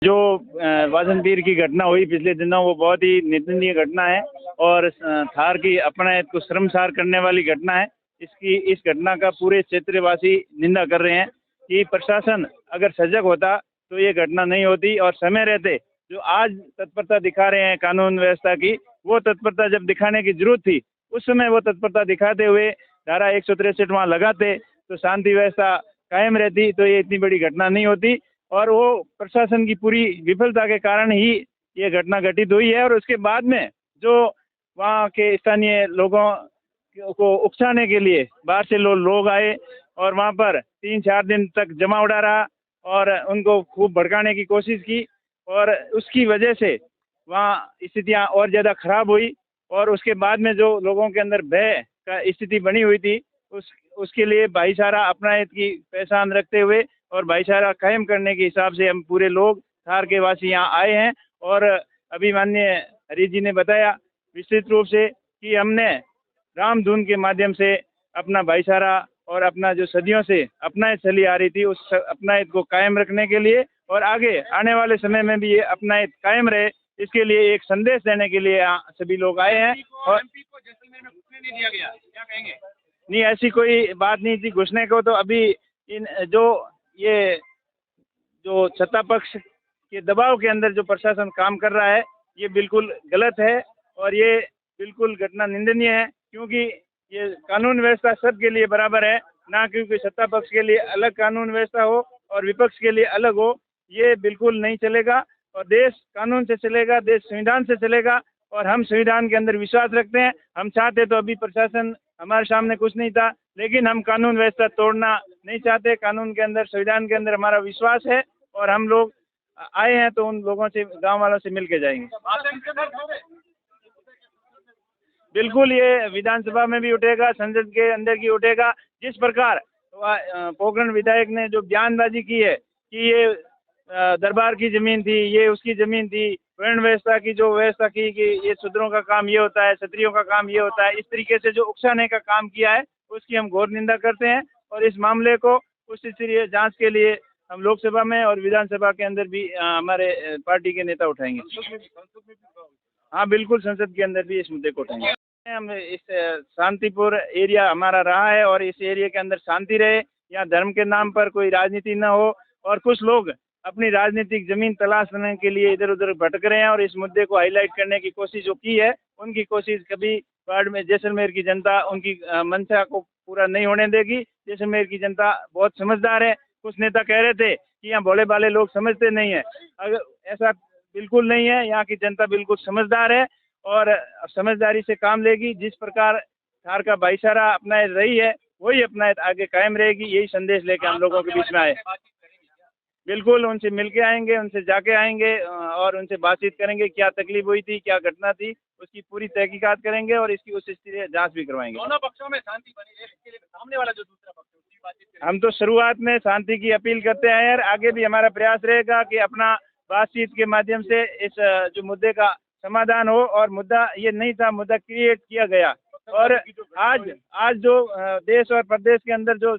जो वासंतीर की घटना हुई पिछले दिनों, वो बहुत ही निंदनीय घटना है और थार की अपना को शर्मसार करने वाली घटना है। इस घटना का पूरे क्षेत्रवासी निंदा कर रहे हैं कि प्रशासन अगर सजग होता तो ये घटना नहीं होती और समय रहते जो आज तत्परता दिखा रहे हैं कानून व्यवस्था की, वो तत्परता जब दिखाने की जरूरत थी उस समय वो तत्परता दिखाते हुए धारा 163 वहाँ लगाते तो शांति व्यवस्था कायम रहती, तो ये इतनी बड़ी घटना नहीं होती। और वो प्रशासन की पूरी विफलता के कारण ही ये घटना घटित हुई है। और उसके बाद में जो वहाँ के स्थानीय लोगों को उकसाने के लिए बाहर से लोग आए और वहाँ पर 3-4 दिन तक जमावड़ा रहा और उनको खूब भड़काने की कोशिश की और उसकी वजह से वहाँ स्थितियाँ और ज़्यादा खराब हुई। और उसके बाद में जो लोगों के अंदर भय का स्थिति बनी हुई थी उसके लिए भाईचारा अपनायत की पहचान रखते हुए और भाईचारा कायम करने के हिसाब से हम पूरे लोग थार के वासी यहाँ आए हैं। और अभी माननीय हरीश जी ने बताया विस्तृत रूप से कि हमने रामधुन के माध्यम से अपना भाईचारा और अपना जो सदियों से अपनायत चली आ रही थी उस अपनायत को कायम रखने के लिए और आगे आने वाले समय में भी ये अपनायत कायम रहे, इसके लिए एक संदेश देने के लिए सभी लोग आए हैं। और एमपी को जैसलमेर में घुसने नहीं दिया गया, क्या कहेंगे? नहीं, ऐसी कोई बात नहीं थी घुसने को। तो अभी इन जो सत्ता पक्ष के दबाव के अंदर जो प्रशासन काम कर रहा है ये बिल्कुल गलत है और ये बिल्कुल घटना निंदनीय है, क्योंकि ये कानून व्यवस्था सबके लिए बराबर है, ना क्योंकि सत्ता पक्ष के लिए अलग कानून व्यवस्था हो और विपक्ष के लिए अलग हो, ये बिल्कुल नहीं चलेगा। और देश कानून से चलेगा, देश संविधान से चलेगा और हम संविधान के अंदर विश्वास रखते हैं। हम चाहते तो अभी प्रशासन हमारे सामने कुछ नहीं था, लेकिन हम कानून व्यवस्था तोड़ना नहीं चाहते। कानून के अंदर, संविधान के अंदर हमारा विश्वास है और हम लोग आए हैं तो उन लोगों से, गांव वालों से मिल के जाएंगे। बिल्कुल, ये विधानसभा में भी उठेगा, संसद के अंदर की उठेगा। जिस प्रकार पोखरण विधायक ने जो बयानबाजी की है कि ये दरबार की जमीन थी, ये उसकी जमीन थी, वर्ण व्यवस्था की जो व्यवस्था की कि ये शूद्रों का काम ये होता है, क्षत्रियों का काम ये होता है, इस तरीके से जो उकसाने का काम किया है उसकी हम घोर निंदा करते हैं। और इस मामले को उच्च स्तरीय जांच के लिए हम लोकसभा में और विधानसभा के अंदर भी हमारे पार्टी के नेता उठाएंगे। हाँ बिल्कुल, संसद के अंदर भी इस मुद्दे को उठाएंगे। हम इस शांतिपुर एरिया हमारा रहा है और इस एरिया के अंदर शांति रहे, यहाँ धर्म के नाम पर कोई राजनीति न हो और कुछ लोग अपनी राजनीतिक जमीन तलाशने के लिए इधर उधर भटक रहे हैं और इस मुद्दे को हाईलाइट करने की कोशिश जो की है उनकी कोशिश कभी वार्ड में जैसलमेर की जनता उनकी मंशा को पूरा नहीं होने देगी। जैसलमेर की जनता बहुत समझदार है। कुछ नेता कह रहे थे कि यहाँ भोले भाले लोग समझते नहीं है, अगर ऐसा बिल्कुल नहीं है। यहाँ की जनता बिल्कुल समझदार है और समझदारी से काम लेगी। जिस प्रकार थार का भाईचारा अपनाए रही है वही अपनाए आगे कायम रहेगी, यही संदेश लेके हम लोगों के बीच में आए। बिल्कुल, उनसे मिल के आएंगे, उनसे जाके आएंगे और उनसे बातचीत करेंगे, क्या तकलीफ हुई थी, क्या घटना थी, उसकी पूरी तहकीकात करेंगे और इसकी उस स्थिति जांच भी करवाएंगे। दोनों पक्षों में शांति बनी रहे, इसके लिए सामने वाला जो दूसरा पक्ष है उसकी बातचीत करेंगे। हम तो शुरुआत में शांति की अपील करते हैं और आगे भी हमारा प्रयास रहेगा कि अपना बातचीत के माध्यम से इस जो मुद्दे का समाधान हो। और मुद्दा ये नहीं था, मुद्दा क्रिएट किया गया। और आज जो देश और प्रदेश के अंदर जो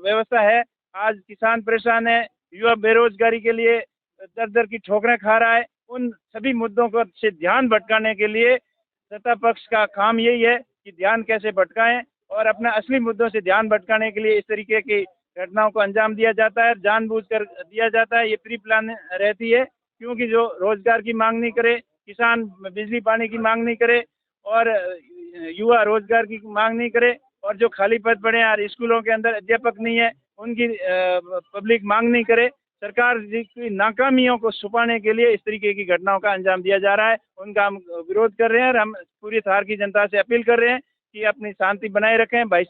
व्यवस्था है, आज किसान परेशान है, युवा बेरोजगारी के लिए दर दर की ठोकरें खा रहा है, उन सभी मुद्दों को से ध्यान भटकाने के लिए सत्ता पक्ष का काम यही है कि ध्यान कैसे भटकाएं और अपना असली मुद्दों से ध्यान भटकाने के लिए इस तरीके की घटनाओं को अंजाम दिया जाता है, जानबूझकर दिया जाता है। ये प्री प्लान रहती है, क्योंकि जो रोजगार की मांग नहीं करे, किसान बिजली पानी की मांग नहीं करे और युवा रोजगार की मांग नहीं करे और जो खाली पद पड़े हैं और स्कूलों के अंदर अध्यापक नहीं है उनकी पब्लिक मांग नहीं करे, सरकार की नाकामियों को छुपाने के लिए इस तरीके की घटनाओं का अंजाम दिया जा रहा है। उनका हम विरोध कर रहे हैं और हम पूरी थार की जनता से अपील कर रहे हैं कि अपनी शांति बनाए रखें, भाई